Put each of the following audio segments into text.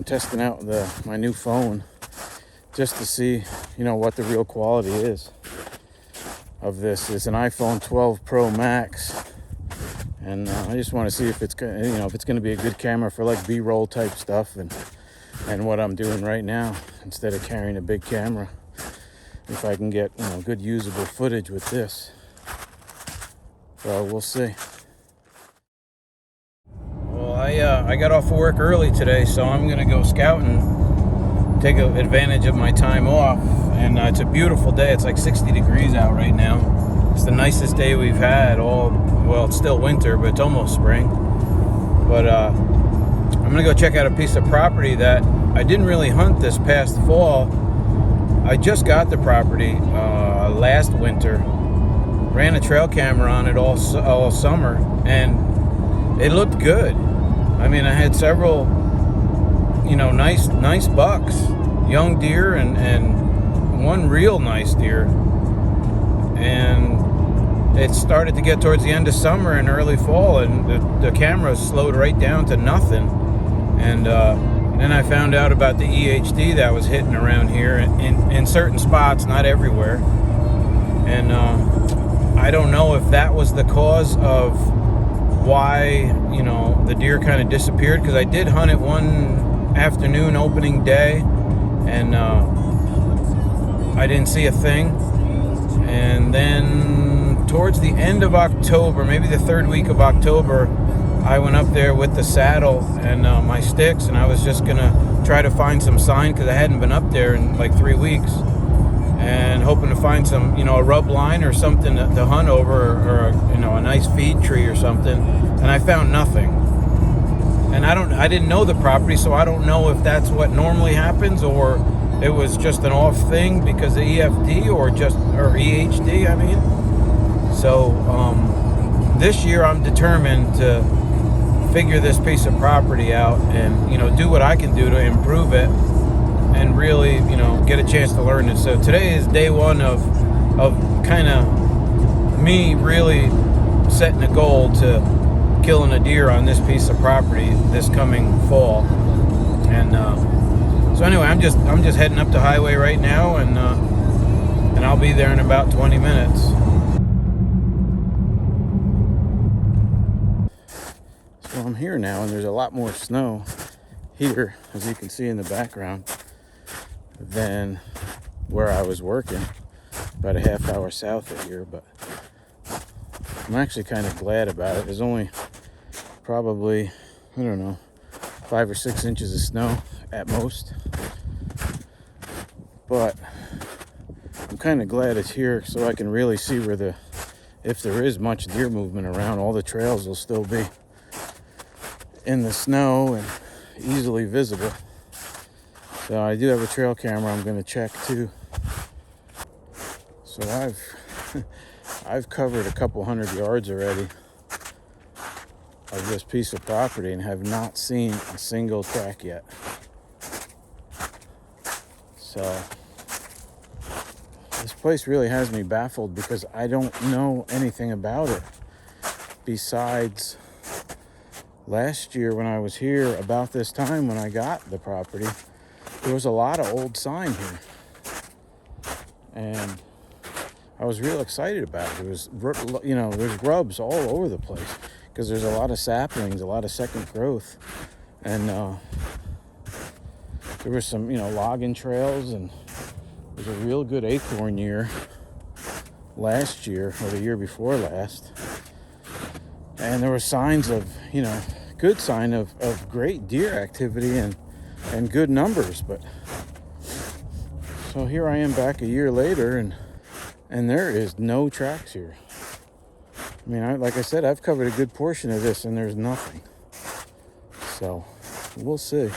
testing out my new phone just to see, what the real quality is of this. It's an iPhone 12 Pro Max, and I just want to see if it's going to be a good camera for like B-roll type stuff and what I'm doing right now instead of carrying a big camera. If I can get good usable footage with this, so we'll see. Well, I got off of work early today, so I'm gonna go scouting, take advantage of my time off. And it's a beautiful day. It's like 60 degrees out right now. It's the nicest day we've had well, it's still winter, but it's almost spring. But I'm gonna go check out a piece of property that I didn't really hunt this past fall. I just got the property last winter, ran a trail camera on it all summer, and it looked good. I mean, I had several, nice bucks, young deer, and one real nice deer. And it started to get towards the end of summer and early fall, and the camera slowed right down to nothing. And then I found out about the EHD that was hitting around here in certain spots, not everywhere. And I don't know if that was the cause of why, the deer kind of disappeared, because I did hunt it one afternoon opening day, and I didn't see a thing. And then towards the end of October, maybe the third week of October, I went up there with the saddle and my sticks, and I was just gonna try to find some sign, because I hadn't been up there in like 3 weeks, and hoping to find some, a rub line or something to hunt over, or a nice feed tree or something. And I found nothing. And I didn't know the property, so I don't know if that's what normally happens, or it was just an off thing because of EFD or EHD. I mean, so this year I'm determined to figure this piece of property out and do what I can do to improve it and really get a chance to learn it. So today is day one of kind of me really setting a goal to killing a deer on this piece of property this coming fall. And so anyway, I'm just heading up the highway right now, and I'll be there in about 20 minutes. So I'm here now, and there's a lot more snow here, as you can see in the background, than where I was working, about a half hour south of here. But I'm actually kind of glad about it. There's only probably, 5 or 6 inches of snow at most. But I'm kind of glad it's here, so I can really see if there is much deer movement around, all the trails will still be in the snow and easily visible. So I do have a trail camera I'm going to check too. So I've covered a couple hundred yards already of this piece of property and have not seen a single track yet. So this place really has me baffled, because I don't know anything about it besides last year when I was here about this time when I got the property. There was a lot of old sign here, and I was real excited about it. It was, there's grubs all over the place because there's a lot of saplings, a lot of second growth, and there were some, logging trails, and it was a real good acorn year last year, or the year before last, and there were signs of, good sign of great deer activity and good numbers. But so here I am back a year later, and there is no tracks here. I mean, like I said, I've covered a good portion of this, and there's nothing. So we'll see.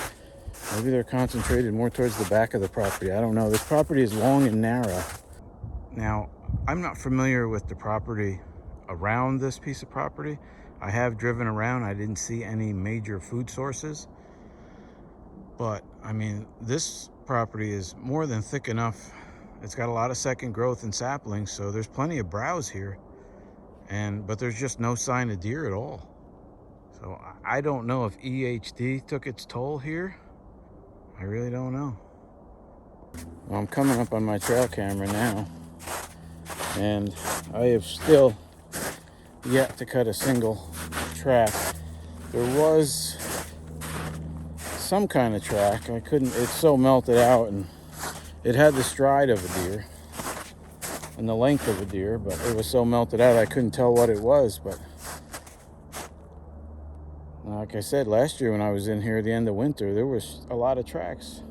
Maybe they're concentrated more towards the back of the property. I don't know. This property is long and narrow. Now, I'm not familiar with the property around this piece of property. I have driven around. I didn't see any major food sources. But, I mean, this property is more than thick enough. It's got a lot of second growth and saplings, so there's plenty of browse here. But there's just no sign of deer at all. So I don't know if EHD took its toll here, I really don't know. Well, I'm coming up on my trail camera now, and I have still yet to cut a single track. There was some kind of track. It's so melted out, and it had the stride of a deer and the length of a deer, but it was so melted out I couldn't tell what it was. But like I said, last year when I was in here at the end of winter, there was a lot of tracks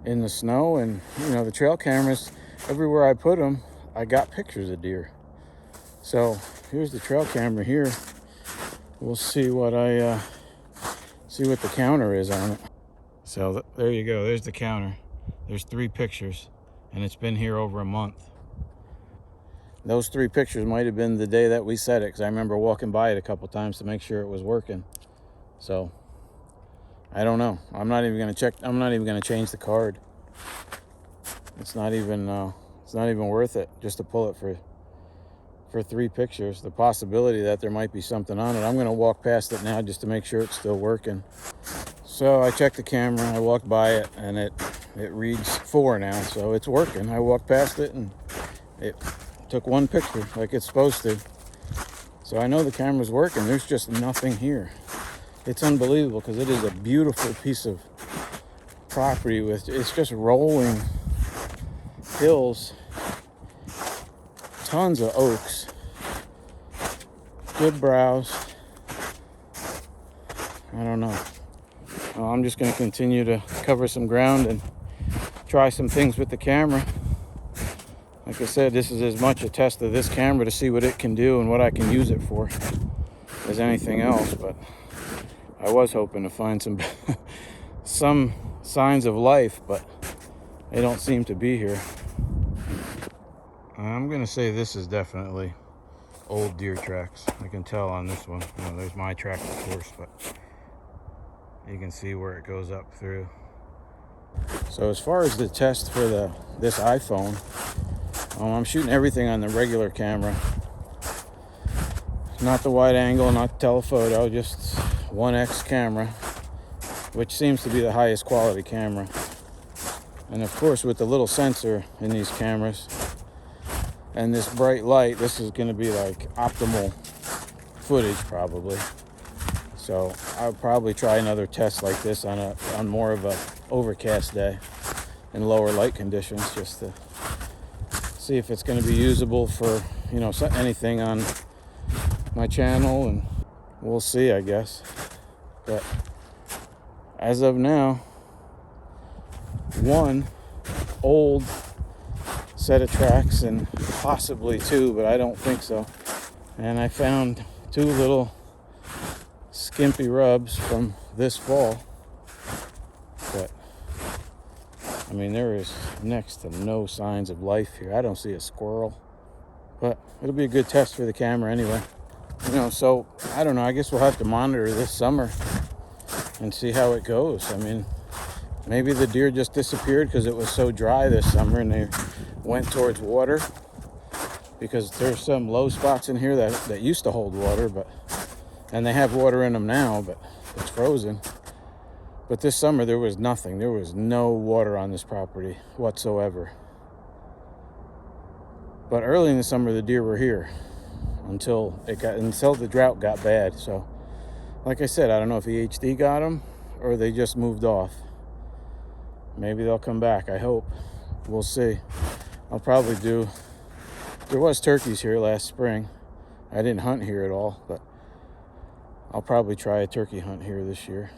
in the snow, and the trail cameras, everywhere I put them, I got pictures of deer. So here's the trail camera here. We'll see what the counter is on it. So there you go. There's the counter. There's 3 pictures, and it's been here over a month. Those 3 pictures might have been the day that we set it, because I remember walking by it a couple times to make sure it was working. So I don't know. I'm not even going to check. I'm not even going to change the card. It's not even worth it just to pull it for 3 pictures. The possibility that there might be something on it. I'm going to walk past it now just to make sure it's still working. So I checked the camera. I walked by it, and it reads 4 now, so it's working. I walked past it, and it took 1 picture like it's supposed to. So I know the camera's working. There's just nothing here. It's unbelievable, because it is a beautiful piece of property it's just rolling hills, tons of oaks, good browse. I don't know. I'm just going to continue to cover some ground and try some things with the camera. Like I said, this is as much a test of this camera to see what it can do and what I can use it for as anything else. But I was hoping to find some signs of life, but they don't seem to be here. I'm going to say this is definitely old deer tracks. I can tell on this one. There's my track, of course, but you can see where it goes up through. So as far as the test for this iPhone, I'm shooting everything on the regular camera. Not the wide angle, not telephoto, just 1X camera, which seems to be the highest quality camera. And of course, with the little sensor in these cameras and this bright light, this is going to be like optimal footage probably. So I'll probably try another test like this on more of a overcast day in lower light conditions, just to see if it's going to be usable for anything on my channel, and we'll see, I guess. But as of now, 1 old set of tracks, and possibly 2, but I don't think so. And I found 2 little skimpy rubs from this fall. But I mean, there is next to no signs of life here. I don't see a squirrel, but it'll be a good test for the camera anyway. So I don't know. I guess we'll have to monitor this summer and see how it goes. I mean, maybe the deer just disappeared because it was so dry this summer and they went towards water, because there's some low spots in here that used to hold water, and they have water in them now, but it's frozen. But this summer there was nothing. There was no water on this property whatsoever. But early in the summer the deer were here until the drought got bad. So like I said, I don't know if EHD got them or they just moved off. Maybe they'll come back. I hope. We'll see. I'll probably do. There was turkeys here last spring. I didn't hunt here at all, but I'll probably try a turkey hunt here this year.